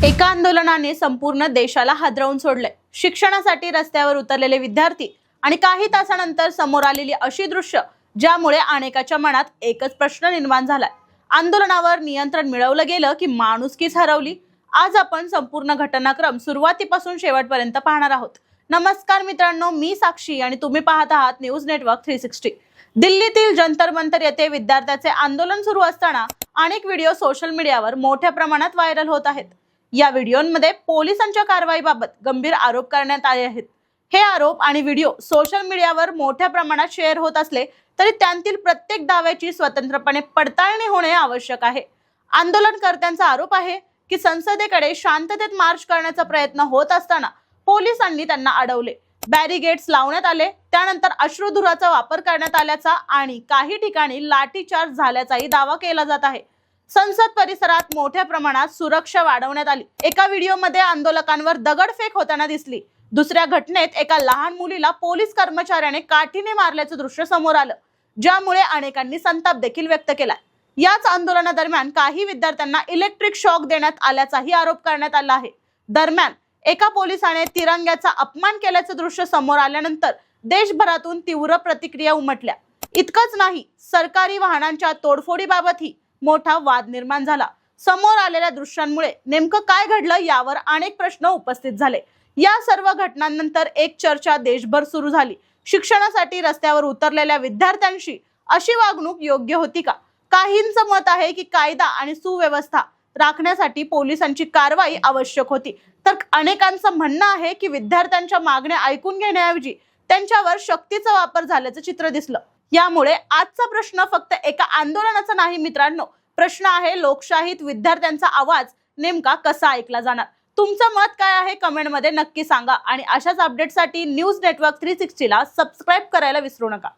एका आंदोलनाने संपूर्ण देशाला हादरवून सोडले। शिक्षणासाठी रस्त्यावर उतरलेले विद्यार्थी आणि काही तासानंतर समोर आलेली अशी दृश्य ज्यामुळे अनेकाच्या मनात एकच प्रश्न निर्माण झालाय। आंदोलनावर नियंत्रण मिळवलं गेलं की माणुसकीच हरवली? आज आपण संपूर्ण घटनाक्रम सुरुवातीपासून शेवटपर्यंत पाहणार आहोत। नमस्कार मित्रांनो, मी साक्षी आणि तुम्ही पाहत आहात न्यूज नेटवर्क 360। दिल्लीतील जंतर मंतर येथे विद्यार्थ्यांचे आंदोलन सुरू असताना अनेक व्हिडिओ सोशल मीडियावर मोठ्या प्रमाणात व्हायरल होत आहेत। या व्हिडिओमध्ये पोलिसांच्या कारवाईबाबत गंभीर आरोप करण्यात आले आहेत। हे आरोप आणि व्हिडिओ सोशल मीडियावर मोठ्या प्रमाणात शेअर होत असले तरी त्यांतील प्रत्येक दाव्याची स्वतंत्रपणे पडताळणी होणे आवश्यक आहे। आंदोलनकर्त्यांचा आरोप आहे की संसदेकडे शांततेत मार्च करण्याचा प्रयत्न होत असताना पोलिसांनी त्यांना अडवले, बॅरिगेड्स लावण्यात आले, त्यानंतर अश्रुधुराचा वापर करण्यात आल्याचा आणि काही ठिकाणी लाठीचार्ज झाल्याचाही दावा केला जात आहे। संसद परिसरात मोठ्या प्रमाणात सुरक्षा वाढवण्यात आली। एका व्हिडिओमध्ये आंदोलकांवर दगडफेक होताना दिसली। दुसऱ्या घटनेत एका लहान मुलीला पोलीस कर्मचाऱ्याने काठीने मारल्याचं दृश्य समोर आलं, ज्यामुळे अनेकांनी संताप देखील व्यक्त केलाय। याच आंदोलनादरम्यान काही विद्यार्थ्यांना इलेक्ट्रिक शॉक देण्यात आल्याचाही आरोप करण्यात आला आहे। दरम्यान एका पोलिसाने तिरंग्याचा अपमान केल्याचं दृश्य समोर आल्यानंतर देशभरातून तीव्र प्रतिक्रिया उमटल्या। इतकंच नाही, सरकारी वाहनांच्या तोडफोडीबाबतही मोठा वाद निर्माण झाला। समोर आलेल्या दृश्यांमुळे नेमकं काय घडलं यावर अनेक प्रश्न उपस्थित झाले। या सर्व घटनांनंतर एक चर्चा देशभर सुरू झाली। शिक्षणासाठी रस्त्यावर उतरलेल्या विद्यार्थ्यांशी अशी वागणूक योग्य होती का? काहींचं मत आहे की कायदा आणि सुव्यवस्था राखण्यासाठी पोलिसांची कारवाई आवश्यक होती, तर अनेकांचं म्हणणं आहे की विद्यार्थ्यांच्या मागण्या ऐकून घेण्याऐवजी त्यांच्यावर शक्तीचा वापर झाल्याचं चित्र दिसलं। यामुळे आजचा प्रश्न फक्त एका आंदोलनाचा नाही मित्रांनो, प्रश्न आहे लोकशाहीत विद्यार्थ्यांचा आवाज नेमका कसा ऐकला जाणार? तुमचं मत काय आहे कमेंटमध्ये नक्की सांगा आणि अशाच अपडेटसाठी न्यूज नेटवर्क 360 ला सबस्क्राइब करायला विसरू नका।